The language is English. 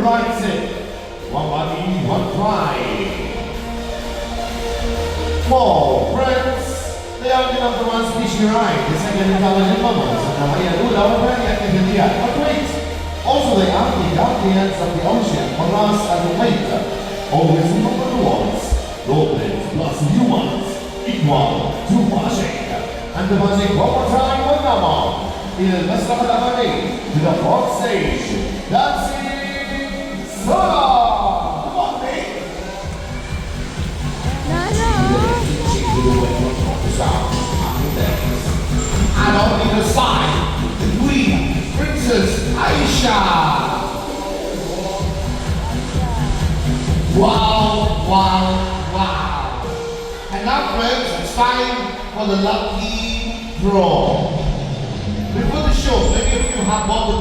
rising. One body, one pride. 4 friends. They are the number 1 species right. The second intelligent mammals. Namanya ular yang kejadian. But wait. Also they are the guardians of the ocean. Maras and Omega. Always remember the ones. Dolphins plus humans equal to magic. And the magic one more time with Nama. Il nostro Madamani to the 4th stage. Dancing Star! Come on, mate! And on the other side, the Queen, Princess Aisha! Wow, wow, wow! And now friends, it's time for the lucky draw. Before the show, many of you have bought the